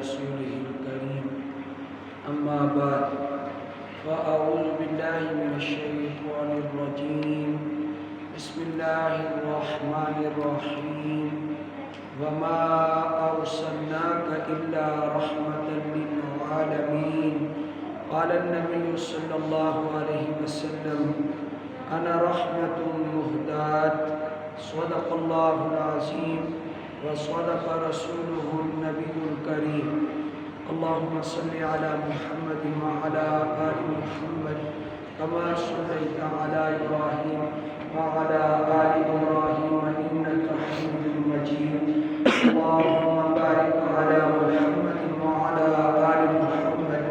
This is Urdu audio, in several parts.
رسوله الكريم أما بعد فأعوذ بالله من الشيطان الرجيم بسم الله الرحمن الرحيم وما أرسلناك إلا رحمة للعالمين قال النبي صلى الله عليه وسلم أنا رحمة مهداة صدق الله العظيم وصدق رسوله النبي الكريم اللهم صل على محمد وعلى آل محمد كما صليت على إبراهيم وعلى آل إبراهيم إنك حميد مجيد اللهم بارك على محمد وعلى آل محمد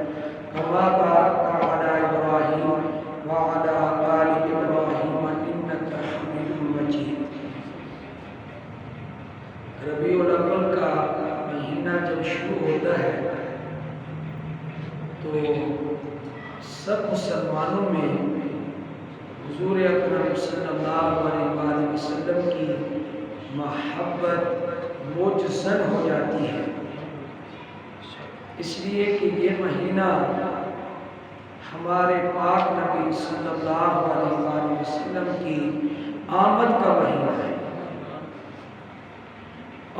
كما باركت على إبراهيم وعلى آل إبراهيم إنك حميد مجيد۔ ربیع الاول کا مہینہ جب شروع ہوتا ہے تو سب مسلمانوں میں حضور اکرم صلی اللہ علیہ وآلہ وسلم کی محبت موجزن ہو جاتی ہے، اس لیے کہ یہ مہینہ ہمارے پاک نبی صلی اللہ علیہ وآلہ وسلم کی آمد کا مہینہ ہے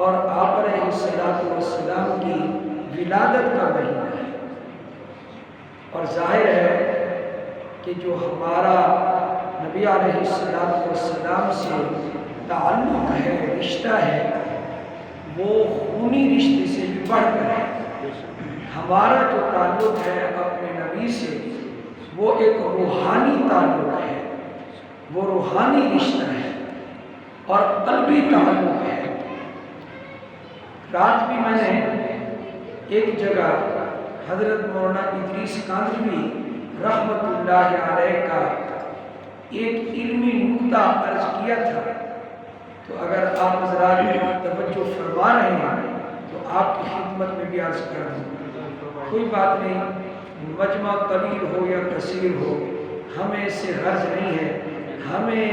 اور آپ علیہ السلام کی ولادت کا مہینہ ہے، اور ظاہر ہے کہ جو ہمارا نبی علیہ السلام سے تعلق ہے، رشتہ ہے، وہ خونی رشتے سے بھی بڑھ کر ہے۔ ہمارا جو تعلق ہے اپنے نبی سے وہ ایک روحانی تعلق ہے، وہ روحانی رشتہ ہے اور قلبی تعلق ہے۔ رات بھی میں نے ایک جگہ حضرت مولانا ادریس کاندھلوی رحمت اللہ علیہ کا ایک علمی نکتہ عرض کیا تھا، تو اگر آپ حضرات توجہ فرما رہے ہیں تو آپ کی خدمت میں بھی عرض کر دوں۔ کوئی بات نہیں، مجمع طویل ہو یا قصیر ہو، ہمیں اس سے غرض نہیں ہے، ہمیں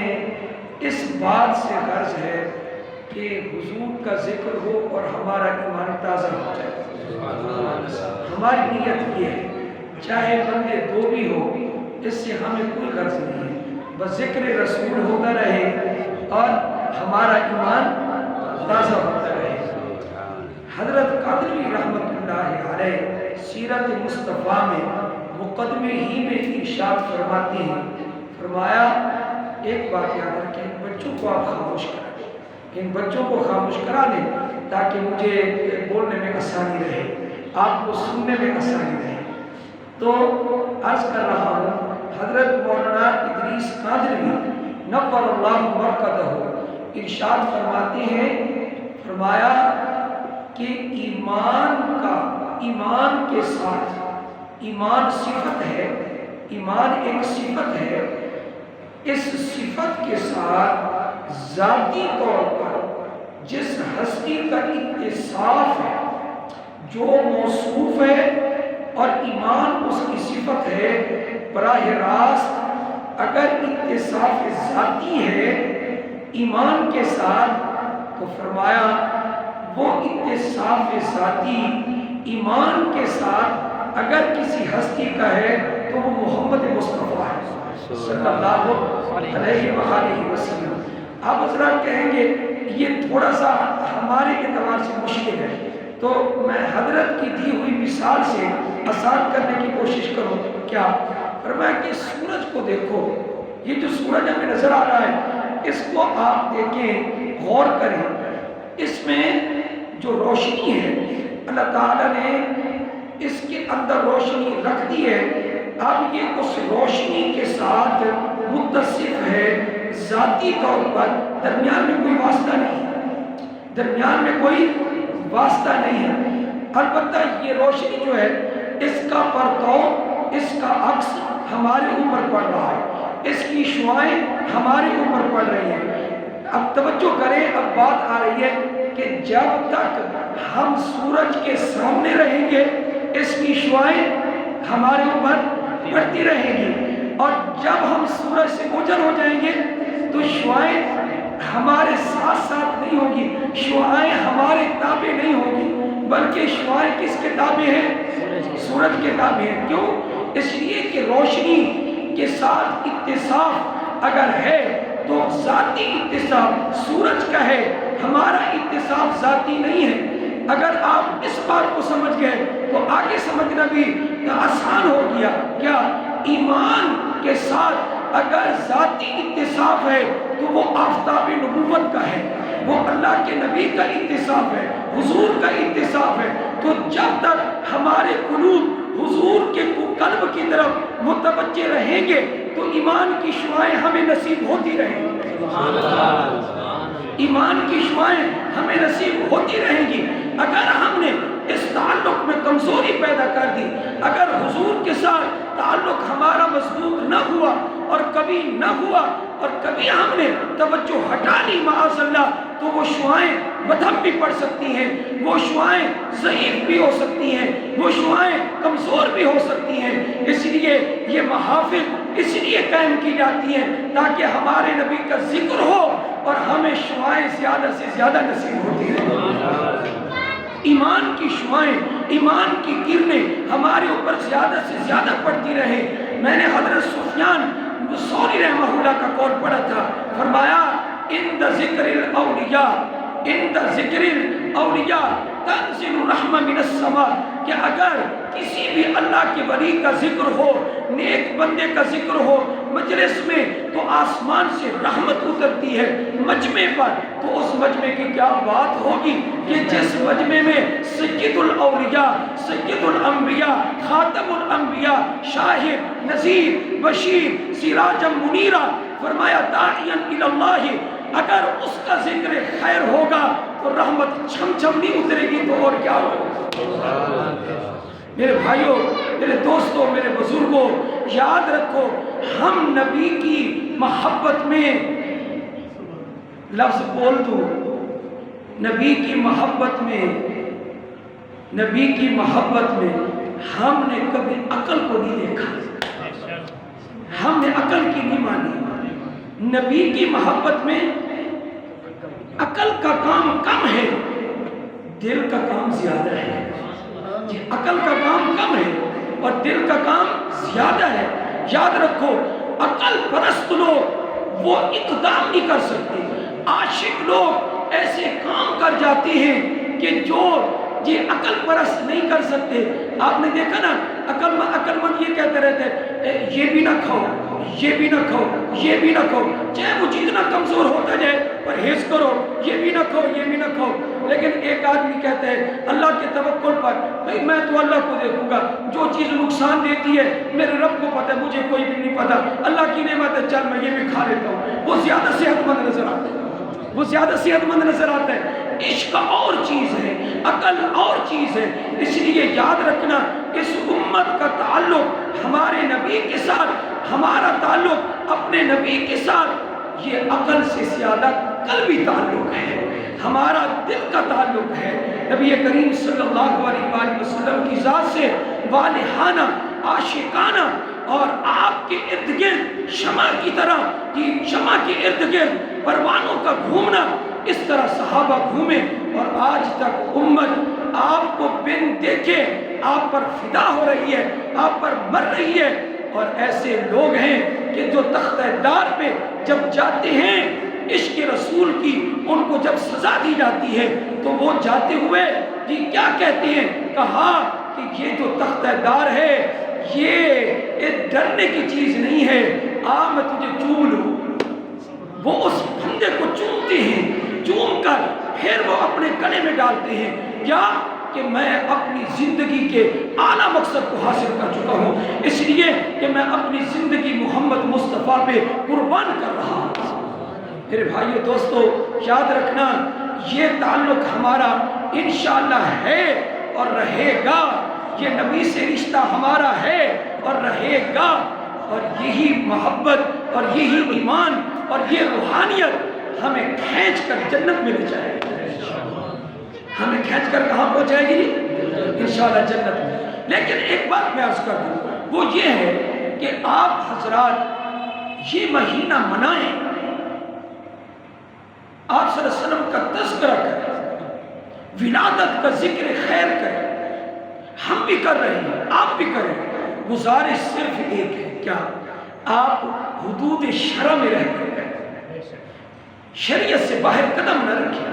اس بات سے غرض ہے کہ حضور کا ذکر ہو اور ہمارا ایمان تازہ ہو جائے۔ ہماری نیت یہ ہے، چاہے بندے دو بھی ہو، اس سے ہمیں کوئی غرض نہیں ہے، بس ذکر رسول ہوتا رہے اور ہمارا ایمان تازہ ہوتا رہے۔ حضرت قادری رحمت اللہ علیہ سیرت مصطفیٰ میں مقدمے ہی میں ارشاد فرماتے ہیں، فرمایا ایک بات یاد رکھیں، بچوں کو آپ خاموش کریں، ان بچوں کو خاموش کرا دیں تاکہ مجھے بولنے میں آسانی رہے، آپ کو سننے میں آسانی رہے۔ تو عرض کر رہا ہوں، حضرت مولانا ادریس کاندھلوی نور اللہ مرقدہ ارشاد فرماتے ہیں، فرمایا کہ ایمان کے ساتھ، ایمان صفت ہے، ایمان ایک صفت ہے، اس صفت کے ساتھ ذاتی طور پر جس ہستی کا اتصاف ہے، جو موصوف ہے اور ایمان اس کی صفت ہے، براہ راست اگر اتصاف ذاتی ہے ایمان کے ساتھ تو فرمایا وہ اتصاف ذاتی ایمان کے ساتھ اگر کسی ہستی کا ہے تو وہ محمد مصطفیٰ ہے صلی اللہ علیہ وآلہ وسلم۔ آپ حضرات کہیں گے یہ تھوڑا سا ہمارے اعتبار سے مشکل ہے، تو میں حضرت کی دی ہوئی مثال سے آسان کرنے کی کوشش کروں۔ کیا فرمایا کہ سورج کو دیکھو، یہ جو سورج ہمیں نظر آ رہا ہے اس کو آپ دیکھیں، غور کریں، اس میں جو روشنی ہے اللہ تعالیٰ نے اس کے اندر روشنی رکھ دی ہے، اب یہ اس روشنی کے ساتھ متصف ہے ذاتی طور پر، درمیان میں کوئی واسطہ نہیں ہے، درمیان میں کوئی واسطہ نہیں ہے۔ البتہ یہ روشنی جو ہے اس کا پرتو، اس کا عکس ہمارے اوپر پڑ رہا ہے، اس کی شعاعیں ہمارے اوپر پڑ رہی ہیں۔ اب توجہ کریں، اب بات آ رہی ہے کہ جب تک ہم سورج کے سامنے رہیں گے اس کی شعاعیں ہمارے اوپر پڑتی رہیں گی، اور جب ہم سورج سے اوجھل ہو جائیں گے تو شعاعیں ہمارے ساتھ ساتھ نہیں ہوگی، شعاعیں ہمارے تابع نہیں ہوگی، بلکہ شعاعیں کس کے تابع ہیں؟ سورج کے تابع ہیں۔ کیوں؟ اس لیے کہ روشنی کے ساتھ اتصاف اگر ہے تو ذاتی اتصاف سورج کا ہے، ہمارا اتصاف ذاتی نہیں ہے۔ اگر آپ اس بات کو سمجھ گئے تو آگے سمجھنا بھی آسان ہو گیا۔ کیا؟ ایمان کے ساتھ اگر ذاتی اتصاف ہے تو وہ آفتاب نبوت کا ہے، وہ اللہ کے نبی کا اتصاف ہے، حضور کا اتصاف ہے۔ تو جب تک ہمارے قلوب حضور کے قلب کی طرف متوجہ رہیں گے تو ایمان کی شعاعیں ہمیں نصیب ہوتی رہیں گی۔ ایمان کی شعاعیں ہمیں نصیب ہوتی رہیں گی۔ اگر ہم نے اس تعلق میں کمزوری پیدا کر دی، اگر حضور کے ساتھ تعلق ہمارا مضبوط نہ ہوا اور کبھی نہ ہوا اور کبھی ہم نے توجہ ہٹا لی معاذ اللہ، تو وہ شعاعیں مدھم بھی پڑ سکتی ہیں، وہ شعاعیں ضعیف بھی ہو سکتی ہیں، وہ شعاعیں کمزور بھی ہو سکتی ہیں۔ اس لیے یہ محافل اس لیے قائم کی جاتی ہیں تاکہ ہمارے نبی کا ذکر ہو اور ہمیں شعاعیں زیادہ سے زیادہ نصیب ہوتی رہیں۔ ایمان کی شعاعیں، ایمان کی کرنیں ہمارے اوپر زیادہ سے زیادہ پڑتی رہے۔ میں نے حضرت سفیان ثوری رحمہ اللہ کا قول پڑھا تھا، فرمایا عند ذکر الاولیاء، عند ذکر الاولیاء تنزل الرحمہ من السماء، کہ اگر کسی بھی اللہ کے ولی کا ذکر ہو، نیک بندے کا ذکر ہو مجلس میں، تو آسمان سے رحمت اترتی ہے مجمع پر۔ تو اس مجمع کی کیا بات ہوگی کہ جس مجمع میں سید الاولیاء، سید الانبیاء، خاتم الانبیاء، شاہد، نذیر، بشیر، سراجا منیرا، فرمایا داعیا الی اللہ، اگر اس کا ذکر خیر ہوگا تو رحمت چھم چھم نہیں اترے گی تو اور کیا ہوگا؟ میرے بھائیوں، میرے دوستوں، میرے بزرگوں، یاد رکھو ہم نبی کی محبت میں، لفظ بول دو، نبی کی محبت میں، نبی کی محبت میں ہم نے کبھی عقل کو نہیں دیکھا، ہم نے عقل کی نہیں مانی۔ نبی کی محبت میں عقل کا کام کم ہے، دل کا کام زیادہ ہے۔ جی، عقل کا کام کم ہے اور دل کا کام زیادہ ہے۔ یاد رکھو عقل پرست لوگ وہ اقدام نہیں کر سکتے، عاشق لوگ ایسے کام کر جاتے ہیں کہ جو عقل پرست نہیں کر سکتے۔ آپ نے دیکھا نا عقل مند یہ کہتے رہتے ہیں یہ بھی نہ کھاؤ، یہ بھی نہ کھاؤ، یہ بھی نہ کھاؤ، چاہے وہ جتنا کمزور ہوتا جائے پرہیز کرو، یہ بھی نہ کھاؤ، یہ بھی نہ کھاؤ۔ لیکن ایک آدمی کہتا ہے اللہ کے توکل پر، بھئی میں تو اللہ کو دیکھوں گا، جو چیز نقصان دیتی ہے میرے رب کو پتہ ہے، مجھے کوئی بھی نہیں پتہ، اللہ کی نعمت ہے، چل میں یہ بھی کھا لیتا ہوں۔ وہ زیادہ صحت مند نظر آتا ہے، وہ زیادہ صحت مند نظر آتا ہے۔ عشق اور چیز ہے، عقل اور چیز ہے۔ اس لیے یاد رکھنا اس امت کا تعلق ہمارے نبی کے ساتھ، ہمارا تعلق اپنے نبی کے ساتھ یہ عقل سے زیادہ قلبی تعلق ہے، ہمارا دل کا تعلق ہے۔ نبی کریم صلی اللہ علیہ وآلہ وسلم کی ذات سے والہانہ، عاشقانہ اور آپ کے ارد گرد شمع کی طرح، شمع کے ارد گرد پروانوں کا گھومنا، اس طرح صحابہ گھومے اور آج تک امت آپ کو بن دیکھے آپ پر فدا ہو رہی ہے، آپ پر مر رہی ہے۔ اور ایسے لوگ ہیں کہ جو تختہ دار پہ جب جاتے ہیں عشق رسول کی، ان کو جب سزا دی جاتی ہے تو وہ جاتے ہوئے کیا کہتے ہیں؟ کہا کہ یہ جو تختہ دار ہے یہ ڈرنے کی چیز نہیں ہے، میں تجھے چوم لوں۔ وہ اس بندے کو چومتے ہیں، چوم کر پھر وہ اپنے گلے میں ڈالتے ہیں، کیا کہ میں اپنی زندگی کے اعلیٰ مقصد کو حاصل کر چکا ہوں، اس لیے کہ میں اپنی زندگی محمد مصطفیٰ پہ قربان کر رہا ہوں۔ میرے بھائیو دوستو، یاد رکھنا یہ تعلق ہمارا انشاءاللہ ہے اور رہے گا، یہ نبی سے رشتہ ہمارا ہے اور رہے گا، اور یہی محبت اور یہی ایمان اور یہ روحانیت ہمیں کھینچ کر جنت میں لے جائے گی، ہمیں کھینچ کر کہاں پہنچائے گی؟ انشاءاللہ جنت میں۔ لیکن ایک بات میں عرض کر دوں، وہ یہ ہے کہ آپ حضرات یہ مہینہ منائیں، آپ صلی اللہ علیہ وسلم کا تذکرہ کریں، ولادت کا ذکر خیر کریں، ہم بھی کر رہے ہیں، آپ بھی کریں۔ گزارش صرف ایک ہے، کیا؟ آپ حدود شرع میں رہ کر شریعت سے باہر قدم نہ رکھیں۔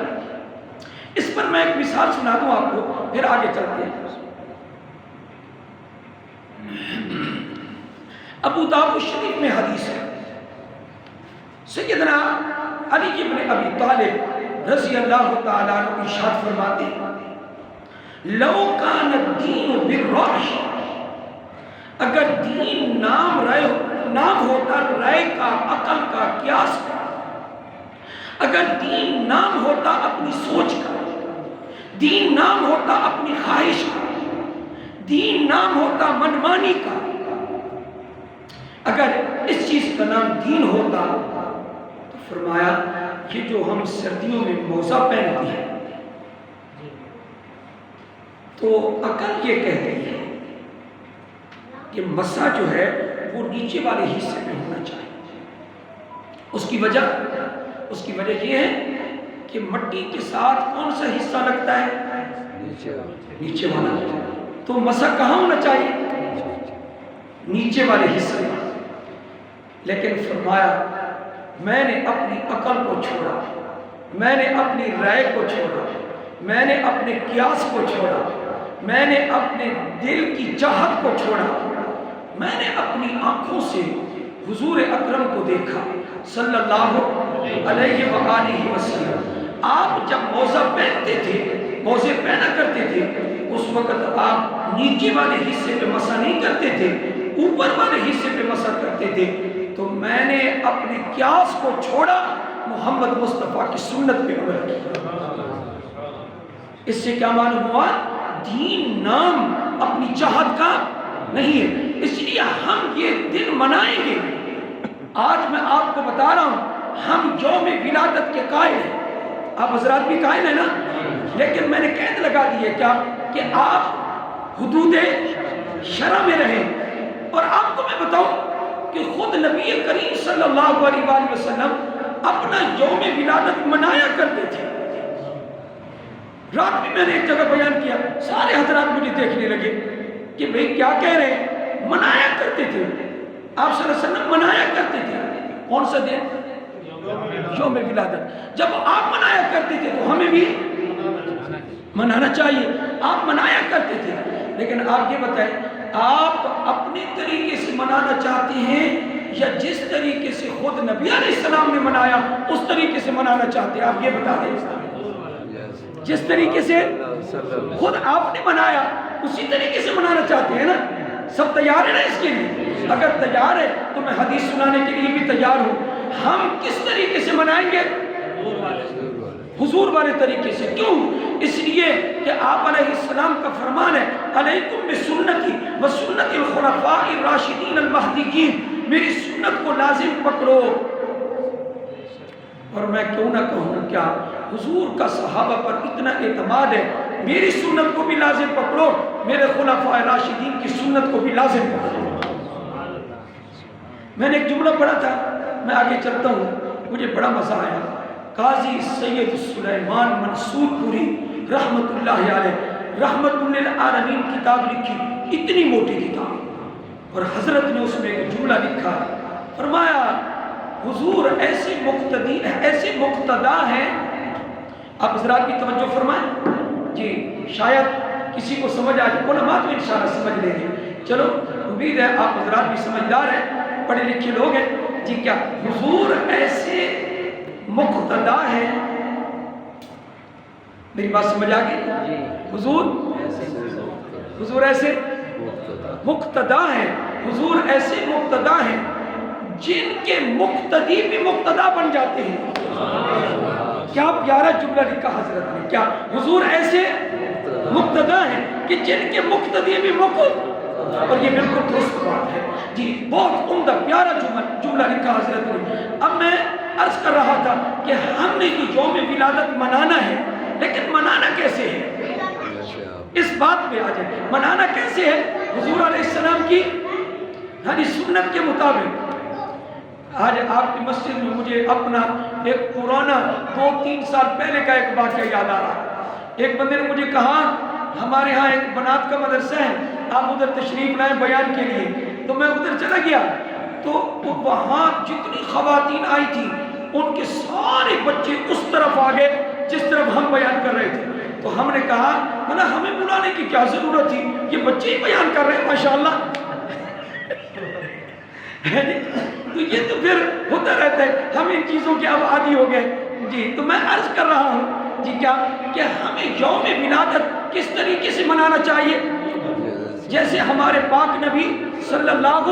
اس پر میں ایک مثال سنا دوں آپ کو، پھر آگے چلتے ہیں۔ ابو داؤد شریف میں حدیث ہے، سیدنا علی بن ابی طالب رضی اللہ تعالیٰ عنہ ارشاد فرماتے ہیں، لو کان الدین بالرأی، اگر دین نام ہوتا رائے کا، عقل کا، قیاس کا، اگر دین نام ہوتا اپنی سوچ کا، دین نام ہوتا اپنی خواہش کا، دین نام ہوتا منمانی کا، اگر اس چیز کا نام دین ہوتا تو فرمایا یہ جو ہم سردیوں میں موزہ پہنتے ہیں تو عقل یہ کہتی ہے کہ مسا جو ہے وہ نیچے والے حصے میں ہونا چاہیے۔ اس کی وجہ یہ ہے کہ مٹی کے ساتھ کون سا حصہ لگتا ہے؟ نیچے والا۔ تو مسا کہاں ہونا چاہیے؟ نیچے والے حصے میں۔ لیکن فرمایا میں نے اپنی عقل کو چھوڑا، میں نے اپنی رائے کو چھوڑا، میں نے اپنے قیاس کو چھوڑا، میں نے اپنے دل کی چاہت کو چھوڑا، میں نے اپنی آنکھوں سے حضور اکرم کو دیکھا صلی اللہ علیہ وآلہ وسلم۔ آپ جب موزہ پہنتے تھے، موزے پہنا کرتے تھے، اس وقت آپ نیچے والے حصے پہ مسا نہیں کرتے تھے، اوپر والے حصے پہ مسا کرتے تھے۔ تو میں نے اپنے قیاس کو چھوڑا، محمد مصطفیٰ کی سنت پہ عمل کیا۔ اس سے کیا معلوم ہوا؟ دین نام اپنی چاہت کا نہیں ہے۔ اس لیے ہم یہ دن منائیں گے۔ آج میں آپ کو بتا رہا ہوں، ہم یوم ولادت کے قائل ہیں، آپ حضرات بھی قائل ہیں نا، لیکن میں نے قید لگا دی ہے کیا کہ آپ حدود شرع میں رہیں۔ اور آپ کو میں بتاؤں کہ خود نبی کریم صلی اللہ علیہ وآلہ وسلم اپنا یوم ولادت منایا کرتے تھے۔ رات میں نے ایک جگہ بیان کیا، سارے حضرات مجھے دیکھنے لگے کہ بھئی کیا کہہ رہے ہیں؟ منایا کرتے تھے، آپ صلی اللہ علیہ وسلم منایا کرتے تھے۔ کون سا دن؟ یوم ولادت۔ جب آپ منایا کرتے تھے تو ہمیں بھی منانا چاہیے۔ آپ منایا کرتے تھے، لیکن آپ یہ بتائیں آپ اپنے طریقے سے منانا چاہتے ہیں یا جس طریقے سے خود نبی علیہ السلام نے منایا اس طریقے سے منانا چاہتے ہیں؟ آپ یہ بتا دیں۔ جس طریقے سے خود آپ نے منایا اسی طریقے سے منانا چاہتے ہیں نا؟ سب تیار ہے نا اس کے لیے؟ اگر تیار ہے تو میں حدیث سنانے کے لیے بھی تیار ہوں۔ ہم کس طریقے سے منائیں گے؟ حضور والے طریقے سے۔ کیوں؟ اس لیے کہ آپ علیہ السلام کا فرمان ہے، علیکم بسنتی و سنت الخلفاء الراشدین المہدیین، میری سنت کو لازم پکڑو۔ اور میں کیوں نہ کہوں کیا حضور کا صحابہ پر اتنا اعتماد ہے، میری سنت کو بھی لازم پکڑو، میرے خلفاء راشدین کی سنت کو بھی لازم پکڑو۔ میں نے ایک جملہ پڑھا تھا، میں آگے چلتا ہوں، مجھے بڑا مزہ آیا۔ قاضی سید سلیمان منصور پوری رحمت اللہ علیہ، رحمت للعالمین کتاب لکھی، اتنی موٹی کتاب، اور حضرت نے اس میں ایک جملہ لکھا، فرمایا حضور ایسے مقتدا ہیں۔ آپ حضرات بھی توجہ فرمائیں جی، شاید کسی کو سمجھ آج، علماء تو انشاءاللہ سمجھ لیں گے۔ چلو امید ہے آپ حضرات بھی سمجھدار ہیں، پڑھے لکھے لوگ ہیں جی۔ کیا حضور ایسے مقتدا ہیں؟ میری بات سمجھ آ گئی؟ حضور ایسے مقتدا ہیں، حضور ایسے مقتدا ہیں جن کے مقتدی بھی مقتدا بن جاتے ہیں۔ کیا پیارا جملہ لکھا حضرت نے! کیا حضور ایسے مقتدا ہیں کہ جن کے مقتدی بھی مقتدا، اور یہ بالکل درست بات ہے جی، بہت عمدہ پیارا جملہ لکھا حضرت نے۔ اب میں عرض کر رہا تھا کہ ہم نے جو یوم ولادت منانا ہے، لیکن منانا کیسے ہے؟ اس بات پہ آ جائے، منانا کیسے ہے؟ حضور علیہ السلام کی سنت کے مطابق۔ آج آپ کی مسجد میں مجھے اپنا ایک پرانا 2-3 سال پہلے کا ایک واقعہ یاد آ رہا۔ ایک بندے نے مجھے کہا ہمارے ہاں ایک بنات کا مدرسہ ہے، آپ ادھر تشریف لائیں بیان کے لیے، تو میں ادھر چلا گیا تو وہاں جتنی خواتین آئی تھی ان کے سارے بچے اس طرف آ گئے جس طرف ہم بیان کر رہے تھے۔ تو ہم نے کہا ہمیں بلانے کی کیا ضرورت تھی، یہ بچے ہی بیان کر رہے ہیں ماشاءاللہ۔ تو یہ تو پھر ہوتا رہتا ہے، ہم ان چیزوں کے اب عادی ہو گئے جی۔ تو میں عرض کر رہا ہوں جی کیا کہ ہمیں یوم ولادت کس طریقے سے منانا چاہیے، جیسے ہمارے پاک نبی صلی اللہ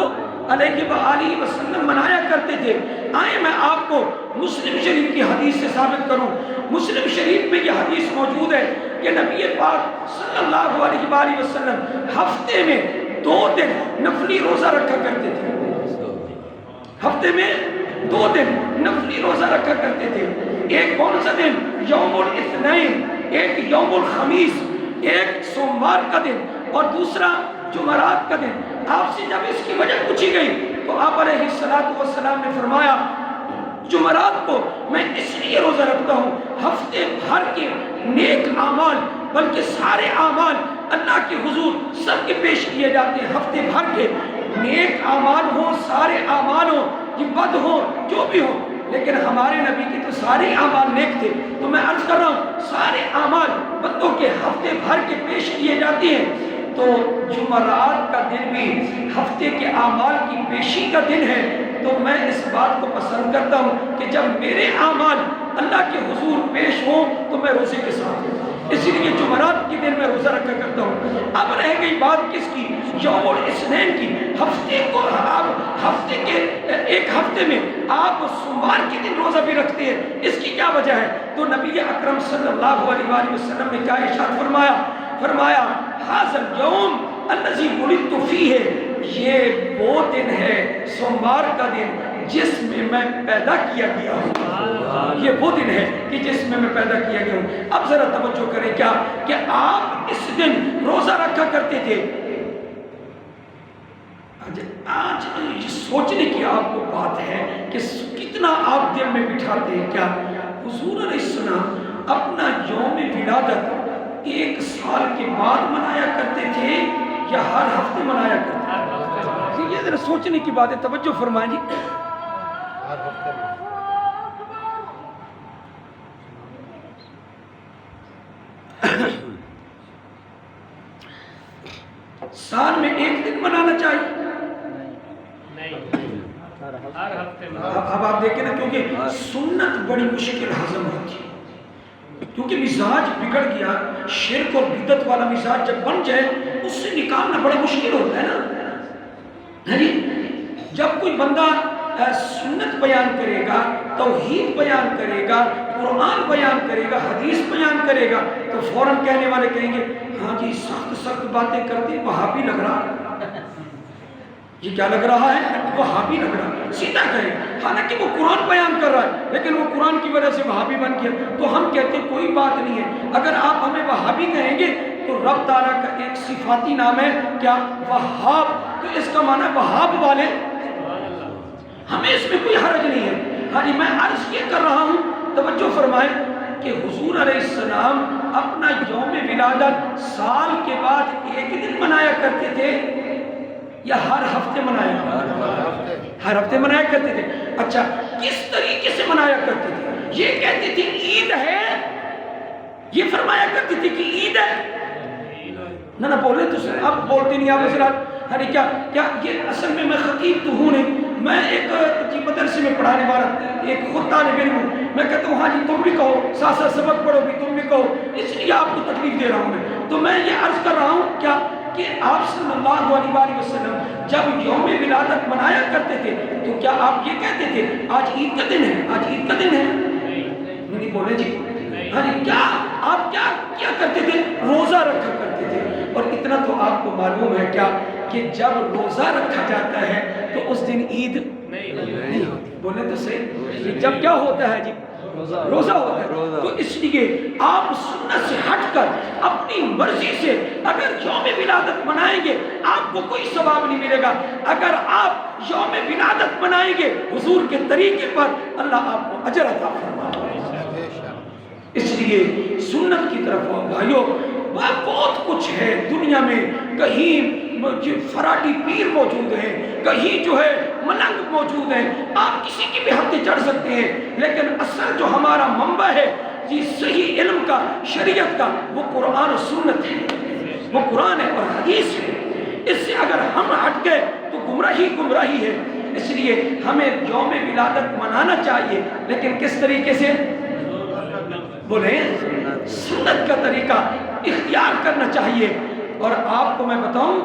علیہ وآلہ وسلم منایا کرتے تھے۔ آئیں میں آپ کو مسلم شریف کی حدیث سے ثابت کروں۔ مسلم شریف میں یہ حدیث موجود ہے کہ نبی پاک صلی اللہ علیہ وآلہ وسلم ہفتے میں 2 دن نفلی روزہ رکھا کرتے تھے، ہفتے میں 2 دن نفلی روزہ رکھا کرتے تھے۔ ایک کون سا دن؟ یوم الاثنین، ایک یوم الخمیس، ایک سوموار کا دن اور دوسرا جمعرات کا دن۔ آپ سے جب اس کی وجہ پوچھی گئی تو آپ علیہ السلام نے فرمایا جمعرات کو میں اس لیے روزہ رکھتا ہوں، ہفتے بھر کے نیک اعمال بلکہ سارے اعمال اللہ کے حضور سب کے پیش کیے جاتے ہیں۔ ہفتے بھر کے نیک اعمال ہوں، سارے اعمال ہوں، یہ بد ہوں، جو بھی ہوں، لیکن ہمارے نبی کے تو سارے اعمال نیک تھے۔ تو میں عرض کر رہا ہوں سارے اعمال بندوں کے ہفتے بھر کے پیش کیے جاتے ہیں، تو جمعرات کا دن بھی ہفتے کے اعمال کی پیشی کا دن ہے۔ تو میں اس بات کو پسند کرتا ہوں کہ جب میرے اعمال اللہ کے حضور پیش ہوں تو میں روزے کے ساتھ ہوں، اسی لیے جمعرات کے دن میں روزہ رکھا کرتا ہوں۔ اب رہ گئی بات کس کی؟ یوم الاثنین کی۔ ہفتے کو آپ ہفتے کے ایک ہفتے میں آپ سوموار کے دن روزہ بھی رکھتے ہیں، اس کی کیا وجہ ہے؟ تو نبی اکرم صلی اللہ علیہ وآلہ وسلم نے کیا ارشاد فرمایا ھذا الیوم الذی ولدت فیہ، یہ وہ دن ہے سوموار کا دن جس میں میں پیدا کیا گیا ہوں، یہ وہ دن ہے کہ جس میں میں پیدا کیا گیا ہوں۔ اب ذرا توجہ کریں کیا کہ آپ اس دن روزہ رکھا کرتے تھے۔ آج یہ سوچنے کی آپ کو بات ہے کہ کتنا آپ دل میں بٹھاتے ہیں کیا حضور علیہ السلام اپنا یوم ولادت 1 سال کے بعد منایا کرتے تھے یا ہر ہفتے منایا کرتے تھے؟ یہ ذرا سوچنے کی بات ہے، توجہ فرمائیں جی۔ سال میں 1 دن منانا چاہیے، اب آپ دیکھیں نا، کیونکہ سنت بڑی مشکل ہضم ہوتی ہے، کیونکہ مزاج بگڑ گیا، شرک اور بدعت والا مزاج جب بن جائے اس سے نکالنا بڑا مشکل ہوتا ہے نا جی۔ جب کوئی بندہ سنت بیان کرے گا، توحید بیان کرے گا، قرآن بیان کرے گا، حدیث بیان کرے گا، تو فوراً کہنے والے کہیں گے ہاں جی سخت باتیں کرتے وہابی لگ رہا ہے۔ یہ کیا لگ رہا ہے؟ وہابی لگ رہا ہے، سیدھا کہیں، حالانکہ وہ قرآن بیان کر رہا ہے لیکن وہ قرآن کی وجہ سے وہابی بن گیا۔ تو ہم کہتے ہیں کوئی بات نہیں ہے، اگر آپ ہمیں وہابی کہیں گے تو رب تعالیٰ کا ایک صفاتی نام ہے کیا؟ وہاب، تو اس کا معنی وہاب والے، ہمیں اس میں کوئی حرج نہیں ہے۔ ہاں جی، میں عرض یہ کر رہا ہوں، توجہ فرمائیں کہ حضور علیہ السلام اپنا یوم ولادت سال کے بعد 1 دن منایا کرتے تھے یا ہر ہفتے منایا کرتے تھے؟ ہر ہفتے منایا کرتے تھے۔ اچھا، کس طریقے سے منایا کرتے تھے؟ یہ کہتے تھے عید ہے، یہ فرمایا کرتے تھے کہ عید ہے، نہ بولے تو سر اب بولتے نہیں آپ حضرات۔ ہاں کیا یہ اصل میں خطیب تو ہوں نہیں، میں ایک مدرسے میں پڑھانے والا ایک خود طالب علم ہوں، میں کہتا ہوں ہاں جی تم بھی کہو، ساتھ ساتھ سبق پڑھو بھی تم بھی کہو، اس لیے آپ کو تکلیف دے رہا ہوں میں۔ تو میں یہ عرض کر رہا ہوں کیا کہ آپ صلی اللہ علیہ وآلہ وسلم جب یوم ولادت منایا کرتے تھے تو کیا آپ یہ کہتے تھے آج عید کا دن ہے، آج عید کا دن ہے؟ نہیں بولے جی، ہاں جی، کیا آپ کیا کرتے تھے؟ روزہ رکھا کرتے تھے۔ اور اتنا تو آپ کو معلوم ہے کیا کہ جب روزہ رکھا جاتا ہے تو اس دن عید نہیں ہوتی، بولے تو صحیح، جب کیا ہوتا ہے جی؟ روزہ ہوتا ہے۔ تو اس لیے آپ سنت سے ہٹ کر اپنی مرضی سے اگر یوم ولادت منائیں گے آپ کو کوئی ثواب نہیں ملے گا۔ اگر آپ یوم ولادت منائیں گے حضور کے طریقے پر، اللہ آپ کو اجر عطا فرمائے گا۔ اس لیے سنت کی طرف آؤ بھائیو۔ بہت کچھ ہے دنیا میں، کہیں فراٹی پیر موجود ہیں، کہیں جو ہے ملنگ موجود ہیں، آپ کسی کی بھی ہتھے چڑھ سکتے ہیں، لیکن اصل جو ہمارا منبع ہے جی صحیح علم کا، شریعت کا، وہ قرآن و سنت ہے، وہ قرآن ہے اور حدیث ہے۔ اس سے اگر ہم ہٹ گئے تو گمراہی گمراہی ہے۔ اس لیے ہمیں یوم ولادت منانا چاہیے، لیکن کس طریقے سے؟ بولیں، سنت کا طریقہ اختیار کرنا چاہیے۔ اور آپ کو میں بتاؤں،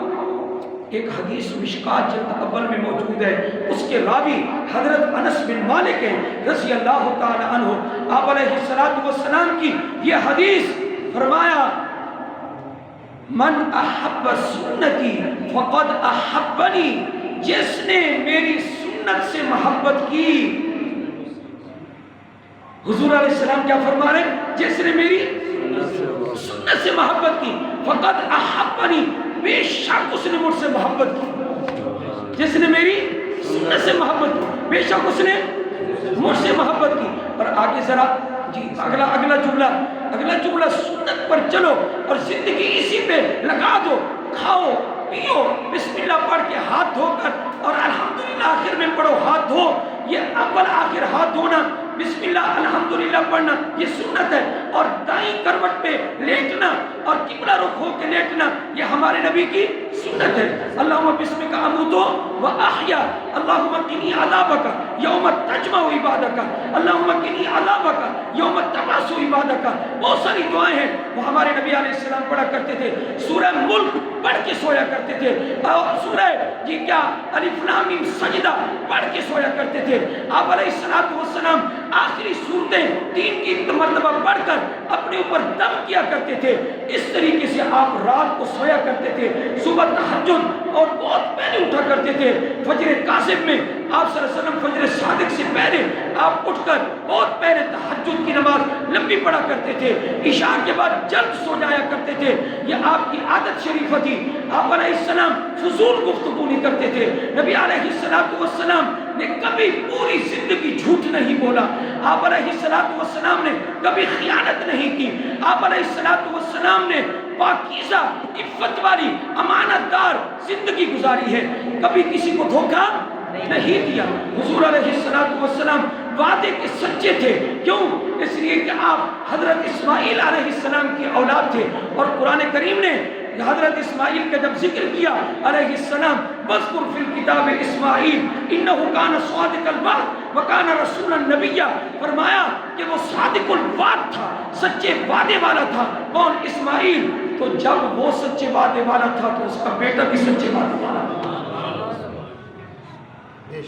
ایک حدیث مشکات جلد اول میں موجود ہے، اس کے راوی حضرت انس بن مالک ہیں رضی اللہ تعالی عنہ۔ آپ علیہ السلام کی یہ حدیث فرمایا، من احب سنتی فقد احبنی، جس نے میری سنت سے محبت کی۔ حضور علیہ السلام کیا فرما رہے ہیں؟ جس نے میری سنت سے محبت کی فقد احبنی، بے شک اس نے مجھ سے محبت کی۔ جس نے میری سنت سے محبت کی، بے شک اس نے مجھ سے محبت کی۔ اور آگے ذرا جی اگلا جملہ، سنت پر چلو اور زندگی اسی پہ لگا دو، کھاؤ پیو، بسم اللہ پڑھ کے ہاتھ دھو کر، اور الحمدللہ آخر میں پڑھو ہاتھ دھو۔ یہ اول آخر ہاتھ دھونا، بسم اللہ الحمدللہ پڑھنا، یہ سنت ہے۔ اور دائیں کروٹ پہ لیٹنا اور قبلہ رخ ہو کے لیٹنا، یہ ہمارے نبی کی سنت ہے۔ اللہم بسمک اموت و احیا، اللہم قنی عذابک یوم تجمع عبادک، اللہم قنی عذابک یوم تبعث عبادک۔ بہت ساری دعائیں ہیں وہ ہمارے نبی علیہ السلام پڑھا کرتے تھے۔ سورہ ملک پڑھ کے سویا کرتے تھے، اور سورہ الف لام میم سجدہ پڑھ کے سویا کرتے تھے۔ آپ علیہ السلام آخری صورتیں 3 مرتبہ پڑھ کر اپنے اوپر دم کیا کرتے تھے۔ اس طریقے سے آپ رات کو سویا کرتے تھے، صبح تہجد اور بہت پہلے اٹھا کرتے تھے۔ فجر کاذب میں آپ صلی اللہ علیہ وسلم فجر صادق سے پہلے آپ اٹھ کر بہت پہلے تہجد کی نماز لمبی پڑھا کرتے تھے، عشاء کے بعد جلد سو جایا کرتے تھے۔ یہ آپ کی عادت شریفہ تھی۔ آپ علیہ السلام فضول گفتگو نہیں کرتے تھے۔ نبی علیہ السلام نے کبھی پوری زندگی جھوٹ نہیں بولا۔ آپ علیہ السلام نے کبھی خیانت نہیں کی۔ آپ علیہ السلام نے پاکیزہ عفت والی امانت دار زندگی گزاری ہے، کبھی کسی کو دھوکہ نہیں دیا۔ حضور علیہ السلام وعدے کے سچے تھے، کیوں؟ اس لیے کہ آپ حضرت اسماعیل علیہ السلام کی اولاد تھے، اور قرآن کریم نے حضرت اسماعیل کا جب ذکر کیا علیہ السلام، وَاذْكُرْ فِي الْكِتَابِ اسماعیل إِنَّهُ كَانَ صَادِقَ الْوَعْدِ وَكَانَ رَسُولًا نَبِيًّا، فرمایا کہ وہ صادق الوعد تھا، سچے وعدے والا تھا۔ کون؟ اسماعیل۔ تو جب وہ سچے وعدے والا تھا تو اس کا بیٹا بھی سچے وعدے والا تھا۔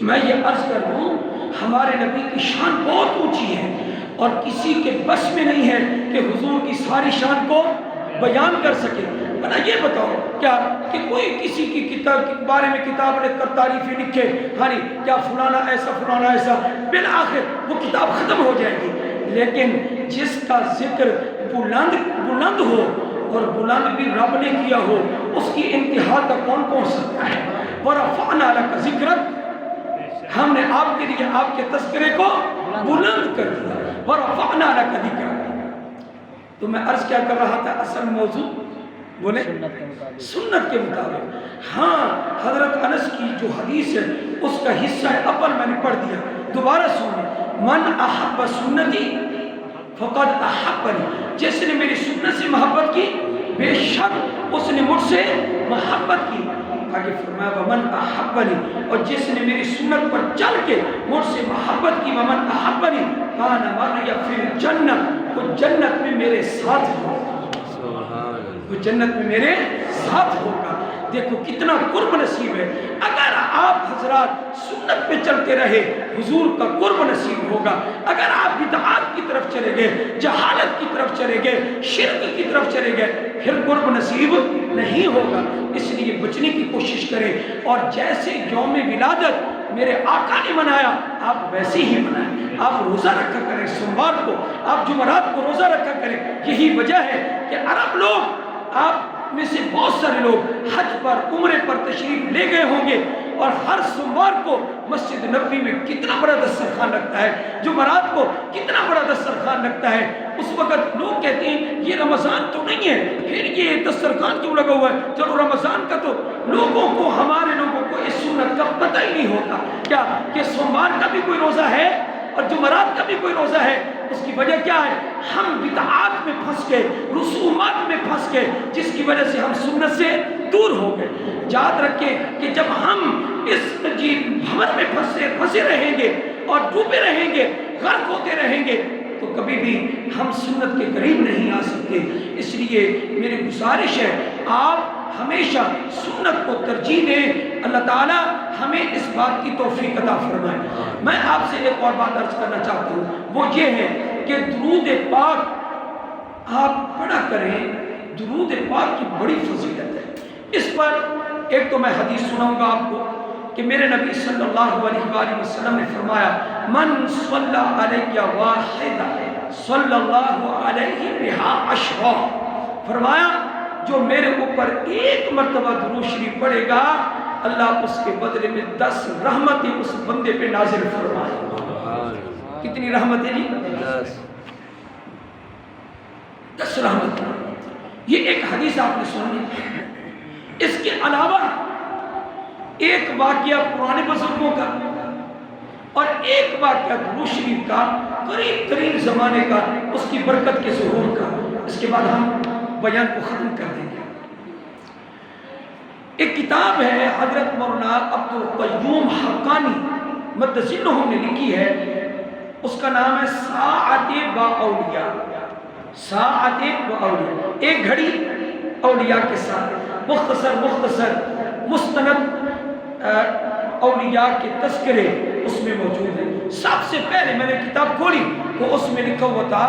میں یہ عرض کر رہا ہوں، ہمارے نبی کی شان بہت اونچی ہے، اور کسی کے بس میں نہیں ہے کہ حضور کی ساری شان کو بیان کر سکے۔ بنا یہ بتاؤ کیا کہ کوئی کسی کی کتاب کے بارے میں کتاب لکھ کر تعریفیں لکھے، ہاں کیا فلانا ایسا فلانا ایسا، بالآخر وہ کتاب ختم ہو جائے گی۔ لیکن جس کا ذکر بلند ہو، اور بلند بھی رب نے کیا ہو، اس کی انتہا تک کون پہنچ سکتا ہے؟ وَرَفَعْنَا لَكَ ذِكْرَكَ، ہم نے آپ کے لیے آپ کے تذکرے کو بلند کر دیا۔ وَرَفَعْنَا لَكَ ذِكْرَكَ۔ تو میں عرض کیا کر رہا تھا؟ اصل موضوع بولے سنت کے مطابق۔ ہاں، حضرت انس کی جو حدیث ہے اس کا حصہ اول میں نے پڑھ دیا، دوبارہ سنیں۔ من احب سنتی فقد احبنی، جس نے میری سنت سے محبت کی بے شک اس نے مجھ سے محبت کی۔ آگے فرمایا ومن احبنی، اور جس نے میری سنت پر چل کے مجھ سے محبت کی، ومن احبنی کان معی فی الجنہ، وہ جنت میں میرے ساتھ ہوگا، وہ جنت میں میرے ساتھ ہوگا۔ دیکھو کتنا قرب نصیب ہے۔ اگر آپ حضرات سنت پہ چلتے رہے، حضور کا قرب نصیب ہوگا۔ اگر آپ بدعات کی طرف چلے گئے، جہالت کی طرف چلے گئے، شرک کی طرف چلے گئے، پھر قرب نصیب نہیں ہوگا۔ اس لیے بچنے کی کوشش کریں، اور جیسے یوم ولادت میرے آقا نے منایا آپ ویسے ہی منائیں۔ آپ روزہ رکھا کریں سوموار کو، آپ جمعرات کو روزہ رکھا کریں۔ یہی وجہ ہے کہ عرب لوگ، آپ میں سے بہت سارے لوگ حج پر عمرے پر تشریف لے گئے ہوں گے، اور ہر سوموار کو مسجد نبوی میں کتنا بڑا دسترخوان لگتا ہے، جمعرات کو کتنا بڑا دسترخوان لگتا ہے۔ اس وقت لوگ کہتے ہیں یہ رمضان تو نہیں ہے، پھر یہ دسترخوان کیوں لگا ہوا ہے؟ چلو رمضان کا تو لوگوں کو، ہمارے لوگوں کو اس سنت کا پتہ ہی نہیں ہوتا کیا کہ سوموار کا بھی کوئی روزہ ہے اور جمعرات کا بھی کوئی روزہ ہے۔ اس کی وجہ کیا ہے؟ ہم بدعات میں پھنس گئے، رسومات میں پھنس گئے، جس کی وجہ سے ہم سنت سے دور ہو گئے۔ یاد رکھیں کہ جب ہم اس بھنور میں پھنسے رہیں گے اور ڈوبے رہیں گے، غرق ہوتے رہیں گے، تو کبھی بھی ہم سنت کے قریب نہیں آ سکتے۔ اس لیے میری گزارش ہے آپ ہمیشہ سنت کو ترجیح دیں۔ اللہ تعالیٰ ہمیں اس بات کی توفیق عطا فرمائے۔ میں آپ سے ایک اور بات عرض کرنا چاہتا ہوں، وہ یہ ہے کہ درود پاک آپ پڑھا کریں۔ درود پاک کی بڑی فضیلت ہے۔ اس پر ایک تو میں حدیث سناؤں گا آپ کو کہ میرے نبی صلی اللہ علیہ وآلہ وسلم نے فرمایا، من صلی علیہ واحدہ صلی اللہ علیہ بہا عشرہ، فرمایا جو میرے اوپر ایک مرتبہ درود شریف پڑھے گا، اللہ اس کے بدلے میں 10 رحمتیں اس بندے پہ نازل فرمائے۔ کتنی رحمتیں جی؟ 10 رحمتیں۔ یہ ایک حدیث آپ نے سنی۔ اس کے علاوہ ایک واقعہ پرانے بزرگوں کا اور ایک واقعہ درود شریف کا قریب ترین زمانے کا، اس کی برکت کے ظہور کا۔ اس کے بعد ہم بیان کو ختم کر دیں گے۔ ایک کتاب ہے حضرت مولانا عبدالقیوم حقانی مدذلہم نے لکھی ہے، اس کا نام ہے ساعت با اولیاء۔ ساعت با اولیاء، ایک گھڑی اولیاء کے ساتھ، مختصر مستند اولیاء کے تذکرے اس میں موجود ہیں۔ سب سے پہلے میں نے کتاب کھولی تو اس میں لکھا ہوا تھا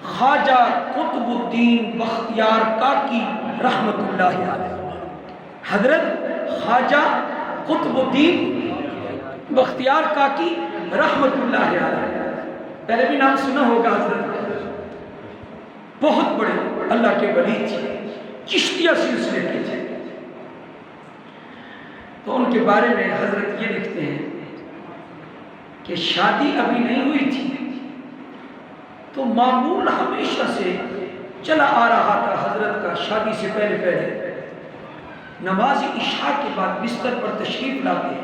خواجہ قطب الدین بختیار کاکی رحمت اللہ علیہ۔ حضرت خواجہ قطب الدین بختیار کاکی رحمت اللہ علیہ، پہلے بھی نام سنا ہوگا حضرت، بہت بڑے اللہ کے ولی تھے، چشتیہ سلسلے کے تھے۔ تو ان کے بارے میں حضرت یہ لکھتے ہیں کہ شادی ابھی نہیں ہوئی تھی تو معمول ہمیشہ سے چلا آ رہا تھا حضرت کا، شادی سے پہلے نماز عشاء کے بعد بستر پر تشریف لاتے،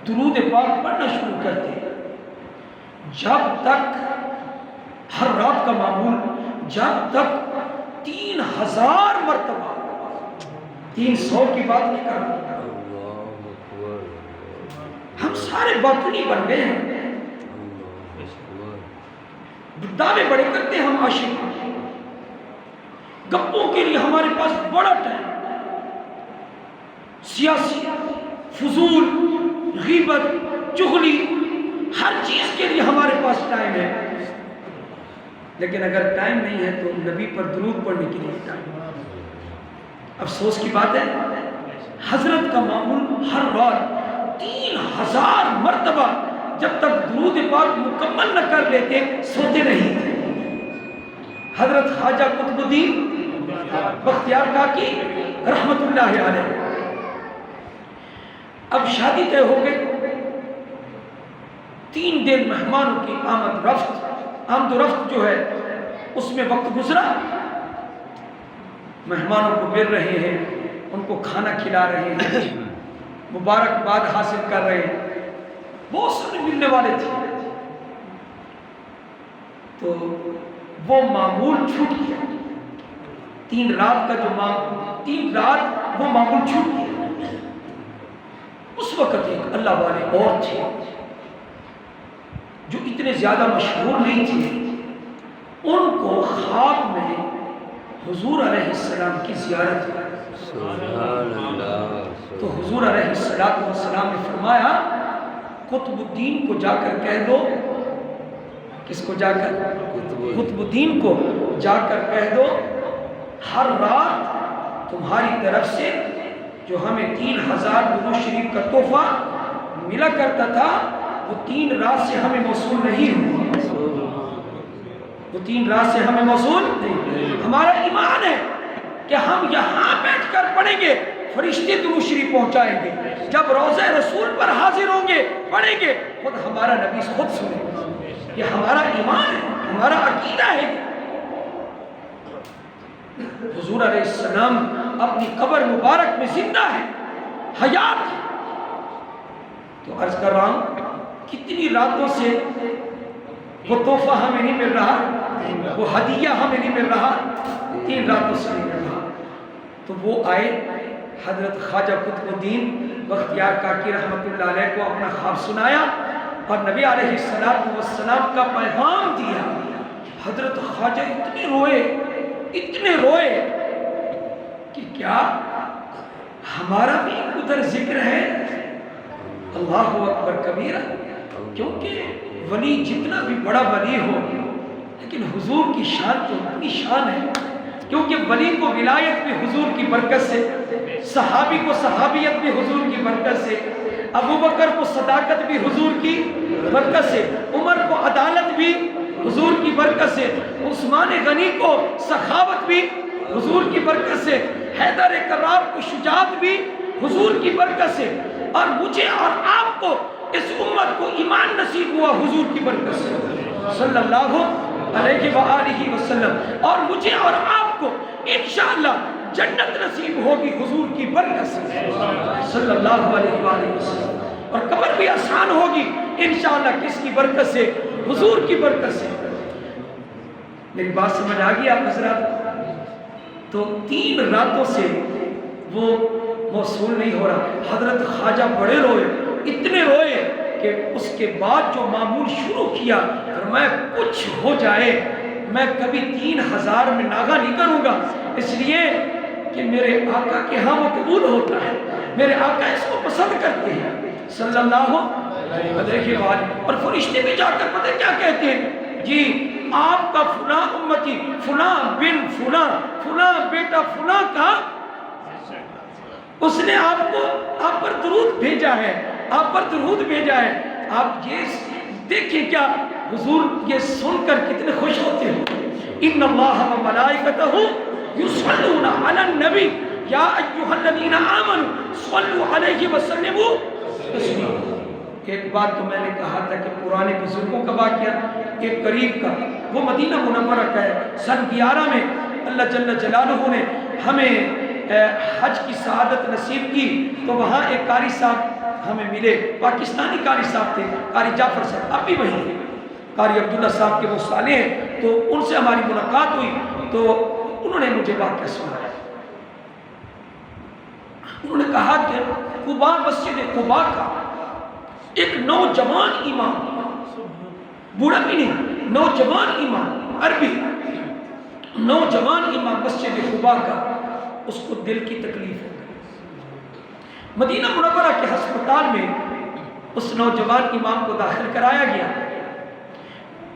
درود پاک پڑھنا شروع کرتے، جب تک ہر رات کا معمول، جب تک 3000 مرتبہ، 300 کی بات نہیں کر رہا، ہم سارے باطنی بن گئے ہیں، دعوے بڑے کرتے ہیں ہم عاشق، گپوں کے لیے ہمارے پاس بڑا ٹائم، سیاسی، فضول، غیبت، چغلی، ہر چیز کے لیے ہمارے پاس ٹائم ہے، لیکن اگر ٹائم نہیں ہے تو نبی پر درود پڑھنے کے لیے ٹائم۔ افسوس کی بات ہے حضرت کا معمول ہر رات 3000 مرتبہ، جب تک درود پاک مکمل نہ کر لیتے سوتے نہیں تھے۔ حضرت خواجہ قطب الدین بختیار کاکی رحمت اللہ علیہ، اب شادی طے ہو گئی، 3 دن مہمانوں کی آمد و رفت جو ہے اس میں وقت گزرا، مہمانوں کو مل رہے ہیں، ان کو کھانا کھلا رہے ہیں، مبارکباد حاصل کر رہے ہیں، بہت سارے ملنے والے تھے، تو وہ معمول چھوٹ گیا، 3 رات کا جو معمول، 3 رات وہ معمول چھوٹ گیا۔ اس وقت ایک اللہ والے اور تھے جو اتنے زیادہ مشہور نہیں تھے، ان کو خواب میں حضور علیہ السلام کی زیارت ہوئی، تو حضور علیہ السلام نے فرمایا قطب الدین کو جا کر کہہ دو، کس کو جا کر؟ قطب الدین کو جا کر کہہ دو ہر رات تمہاری طرف سے جو ہمیں 3000 درود شریف کا تحفہ ملا کرتا تھا وہ 3 رات سے ہمیں موصول نہیں ہوا، وہ 3 رات سے ہمیں موصول نہیں۔ ہمارا ایمان ہے کہ ہم یہاں بیٹھ کر پڑھیں گے، فرشتے درود شریف پہنچائیں گے، جب روضہ رسول پر حاضر ہوں گے پڑھیں گے، خود ہمارا نبی خود سنے گا۔ یہ ہمارا ایمان ہے، ہمارا عقیدہ ہے۔ حضور علیہ السلام اپنی قبر مبارک میں زندہ ہے، حیات ہے۔ تو عرض کر رہا ہوں کتنی راتوں سے وہ تحفہ ہمیں نہیں مل رہا، وہ ہدیہ ہمیں نہیں مل رہا، 3 راتوں سے نہیں مل رہا۔ تو وہ آئے، حضرت خواجہ قطب الدین بختیار کاکی رحمت اللہ علیہ کو اپنا خواب سنایا اور نبی علیہ السلام کا پیغام دیا۔ حضرت خواجہ اتنے روئے کہ کیا ہمارا بھی ادھر ذکر ہے؟ اللہ اکبر کبیرہ۔ کیونکہ ولی جتنا بھی بڑا ولی ہو لیکن حضور کی شان تو اپنی شان ہے، کیونکہ ولی کو ولایت بھی حضور کی برکت سے، صحابی کو صحابیت بھی حضور کی برکت سے، ابو بکر کو صداقت بھی حضور کی برکت سے، عمر کو عدالت بھی حضور کی برکت سے، عثمان غنی کو سخاوت بھی حضور کی برکت سے، حیدر کرار کو شجاعت بھی حضور کی برکت سے، اور مجھے اور آپ کو اس امت کو ایمان نصیب ہوا حضور کی برکت سے صلی اللہ علیہ وآلہ وسلم، اور مجھے اور آپ کو انشاءاللہ جنت نصیب ہوگی حضور کی برکت سے صلی اللہ علیہ وآلہ وسلم، اور قبر بھی آسان ہوگی انشاءاللہ کس کی برکت سے؟ حضور کی برکت سے۔ میری بات سمجھ آ گئی آپ حضرات؟ تو 3 راتوں سے وہ موصول نہیں ہو رہا۔ حضرت خواجہ بڑے روئے، اتنے روئے کہ اس کے بعد جو معمول شروع کیا، فرمایا کچھ ہو جائے میں کبھی 3000 میں ناغہ نہیں کروں گا، اس لیے کہ میرے آقا کے ہاں وہ قبول ہوتا ہے، میرے آقا اس کو پسند کرتے ہیں صلی اللہ علیہ وآلہ۔ اور فرشتے بھی جا کر پتہ کیا کہتے ہیں؟ جی آپ کا فلاں امتی، فلاں بن فلاں، فلاں بیٹا فلاں کا، اس نے آپ پر درود بھیجا ہے، آپ پر درود بھیجا ہے۔ آپ یہ دیکھیں کیا حضور یہ سن کر کتنے خوش ہوتے ہیں۔ ان اللہ و ملائکتہ یصلون علی النبی یا ایھا الذین آمنوا صلوا علیہ وسلموا تسلیما۔ ایک بات تو میں نے کہا تھا کہ پرانے بزرگوں کا واقعہ، ایک قریب کا، وہ مدینہ منورہ کا ہے۔ سن 11 میں اللہ جل جلالہ نے ہمیں حج کی سعادت نصیب کی، تو وہاں ایک قاری صاحب ہمیں ملے، پاکستانی قاری صاحب تھے، قاری جعفر صاحب، اب بھی وہی ہیں، قاری عبداللہ صاحب کے وہ سالے ہیں۔ تو ان سے ہماری ملاقات ہوئی تو انہوں نے مجھے واقعہ سنایا۔ انہوں نے کہا کہ قباء، مسجد قباء کا ایک نوجوان امام، بوڑھا بھی نہیں، نوجوان امام، عربی نوجوان امام مسجد قباء کا، اس کو دل کی تکلیف ہو گئی۔ مدینہ منورہ کے ہسپتال میں اس نوجوان امام کو داخل کرایا گیا۔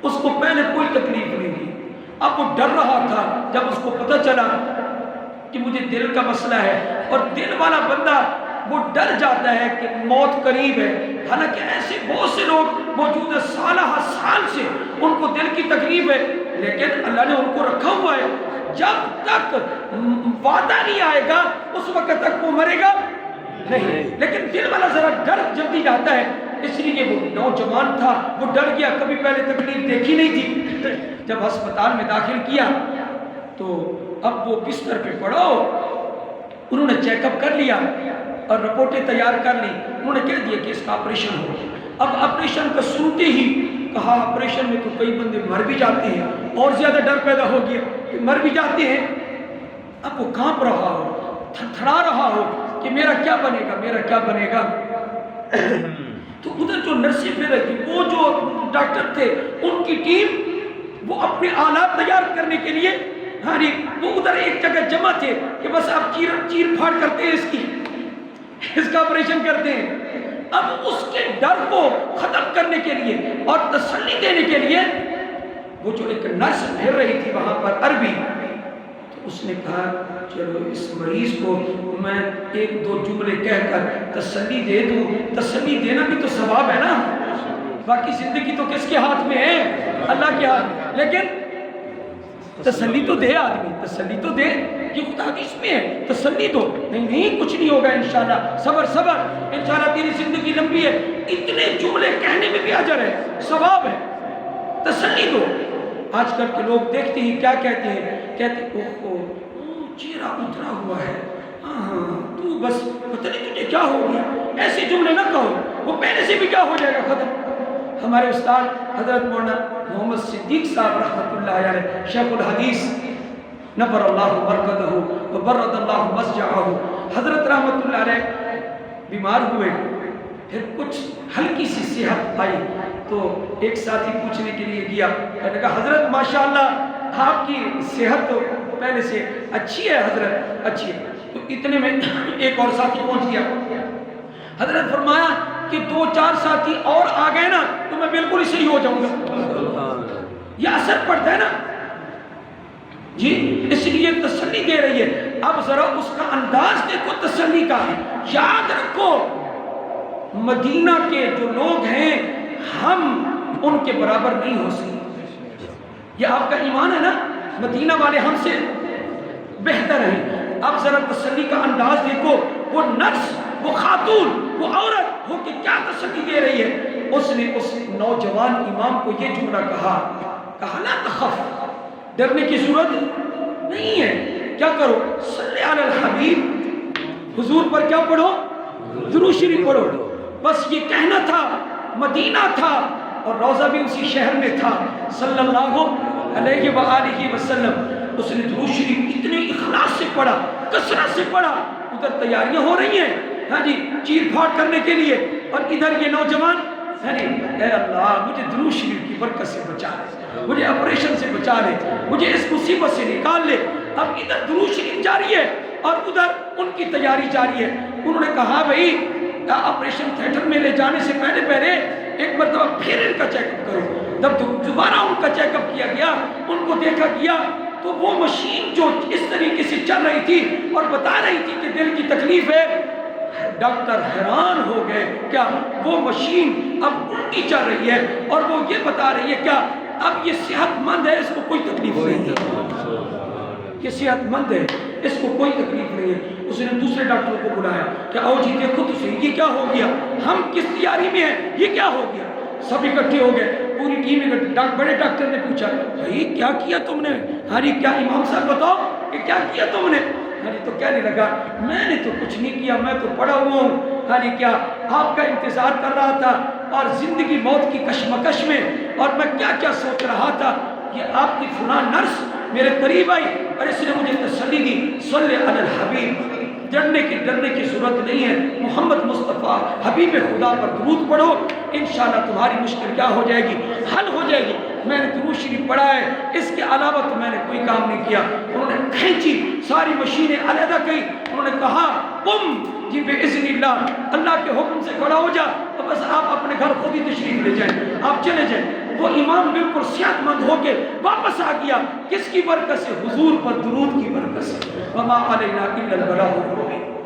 اس کو پہلے کوئی تکلیف نہیں ہوئی، اب وہ ڈر رہا تھا جب اس کو پتہ چلا کہ مجھے دل کا مسئلہ ہے، اور دل والا بندہ وہ ڈر جاتا ہے کہ موت قریب ہے۔ حالانکہ ایسے بہت سے لوگ موجود ہیں سالہ سال سے ان کو دل کی تکلیف ہے، لیکن اللہ نے ان کو رکھا ہوا ہے، جب تک وعدہ نہیں آئے گا اس وقت تک وہ مرے گا نہیں۔ لیکن دل والا ذرا ڈر جلدی جاتا ہے، اس لیے وہ نوجوان تھا، وہ ڈر گیا، کبھی پہلے تکلیف دیکھی نہیں تھی۔ جب ہسپتال میں داخل کیا تو اب وہ بستر پہ پڑو، انہوں نے چیک اپ کر لیا اور رپورٹیں تیار کر لی۔ انہوں نے کہہ دیا کہ اس کا آپریشن ہو۔ اب آپریشن کا سنتے ہی کہا آپریشن میں تو کئی بندے مر بھی جاتے ہیں، اور زیادہ ڈر پیدا ہو گیا کہ مر بھی جاتے ہیں۔ اب وہ کانپ رہا ہو، تھرتھرا رہا ہو کہ میرا کیا بنے گا، میرا کیا بنے گا۔ تو ادھر جو نرسیں پھر رہی تھی، وہ جو ڈاکٹر تھے، ان کی ٹیم وہ اپنے آلات تیار کرنے کے لیے وہ ادھر ایک جگہ جمع تھے کہ بس آپ چیر پھاڑ کرتے ہیں، اس کا آپریشن کرتے ہیں۔ اب اس کے ڈر کو ختم کرنے کے لیے اور تسلی دینے کے لیے وہ جو ایک نرس پھر رہی تھی وہاں پر عربی، تو اس نے کہا چلو اس مریض کو میں 1-2 جملے کہہ کر تسلی دے دوں۔ تسلی دینا بھی تو ثواب ہے نا، باقی زندگی تو کس کے ہاتھ میں ہے؟ اللہ کے ہاتھ۔ لیکن تسلی تو دے آدمی، تسلی تو دے، یہ خود حدیث میں ہے، تسلی دو، نہیں کچھ نہیں ہوگا انشاءاللہ، صبر انشاءاللہ تیری زندگی لمبی ہے، اتنے جملے کہنے میں بھی اجر ہے، ثواب ہے۔ تسلی دو۔ آج کل کے لوگ دیکھتے ہی کیا کہتے ہیں، کہتے اوہ چہرہ اترا ہوا ہے، ہاں تو بس پتہ نہیں تجھے کیا ہو گیا، ایسے جملے نہ کہو، وہ پہلے سے بھی کیا ہو جائے گا ختم۔ ہمارے استاد حضرت مولانا محمد صدیق صاحب رحمۃ اللہ علیہ، شیخ الحدیث نفر اللہ برکتہ وبرد اللہ مسجعہ، حضرت رحمۃ اللہ علیہ بیمار ہوئے، پھر کچھ ہلکی سی صحت آئی تو ایک ساتھی پوچھنے کے لیے گیا، کہنے کہا حضرت ماشاءاللہ آپ کی صحت تو پہلے سے اچھی ہے حضرت، اچھی ہے۔ تو اتنے میں ایک اور ساتھی پہنچ گیا، حضرت فرمایا کہ 2-4 ساتھی اور آ گئے نا تو میں بالکل ہی صحیح ہو جاؤں گا۔ یہ اثر پڑتا ہے نا جی، اس لیے تسلی دے رہی ہے۔ اب ذرا اس کا انداز دیکھو تسلی کا، یاد رکھو مدینہ کے جو لوگ ہیں ہم ان کے برابر نہیں ہو سکتے، یہ آپ کا ایمان ہے نا، مدینہ والے ہم سے بہتر ہیں۔ اب ذرا تسلی کا انداز دیکھو، وہ نرس، وہ خاتون، وہ عورت ہو کے کیا تسلی دے رہی ہے۔ اس نے اس نوجوان امام کو یہ جملہ کہا لا تخف، ڈرنے کی ضرورت نہیں ہے، کیا کرو صلی علی الحبیب، حضور پر کیا پڑھو، درود شریف پڑھو۔ بس یہ کہنا تھا، مدینہ تھا اور روضہ بھی اسی شہر میں تھا صلی اللہ علیہ وآلہ وسلم۔ اس نے درود شریف اتنے اخلاص سے پڑھا، کثرت سے پڑھا، ادھر تیاریاں ہو رہی ہیں ہاں جی چیر پھاڑ کرنے کے لیے، اور ادھر یہ نوجوان اے اللہ مجھے درود شریف کی برکت سے بچا لے، مجھے آپریشن سے بچا لے، مجھے اس مصیبت سے نکال لے۔ اب ادھر درود شریف جاری ہے اور ادھر ان کی تیاری جاری ہے۔ انہوں نے کہا بھائی آپریشن تھیٹر میں لے جانے سے پہلے ایک مرتبہ پھر ان کا چیک اپ کرو۔ جب دوبارہ ان کا چیک اپ کیا گیا، ان کو دیکھا گیا تو وہ مشین جو اس طریقے سے چل رہی تھی اور بتا رہی تھی کہ دل کی تکلیف ہے، ڈاکٹر حیران ہو گئے، کیا وہ مشین اب الٹی چل رہی ہے اور وہ یہ بتا رہی ہے کیا اب یہ صحت مند ہے، اس کو کوئی تکلیف نہیں ہے، یہ صحت مند ہے، اس کو کوئی تکلیف نہیں ہے۔ اس نے دوسرے ڈاکٹر کو بلایا کہ آؤ جی دیکھو تو صحیح یہ کیا ہو گیا، ہم کس تیاری میں ہیں، یہ کیا ہو گیا۔ سب اکٹھے ہو گئے، پوری ٹیم اکٹھے، بڑے ڈاکٹر نے پوچھا بھائی کیا کیا تم نے، ہری کیا امام صاحب بتاؤ کہ کیا کیا تم نے۔ ہری تو کہنے لگا میں نے تو کچھ نہیں کیا، میں تو پڑا ہوا ہوں، ہری کیا آپ کا انتظار کر رہا تھا اور زندگی موت کی کشمکش میں، اور میں کیا کیا سوچ رہا تھا، یہ آپ کی فلاں نرس میرے قریب آئی اور اس نے مجھے تسلی دی، صلی علی الحبیب، ڈرنے کی ضرورت نہیں ہے، محمد مصطفیٰ حبیب خدا پر درود پڑھو، انشاءاللہ تمہاری مشکل کیا ہو جائے گی، حل ہو جائے گی۔ میں نے درود شریف پڑھا ہے، اس کے علاوہ تو میں نے کوئی کام نہیں کیا۔ انہوں نے کھینچی، ساری مشینیں علیحدہ کی، انہوں نے کہا قم جی باذن اللہ، اللہ کے حکم سے کھڑا ہو جا، تو بس آپ اپنے گھر خود ہی تشریف لے جائیں، آپ چلے جائیں۔ وہ امام بالکل صحت مند ہو کے واپس آ گیا، کس کی برکت سے، حضور پر درود کی برکت سے۔ وما علینا الا البلاغ المبین۔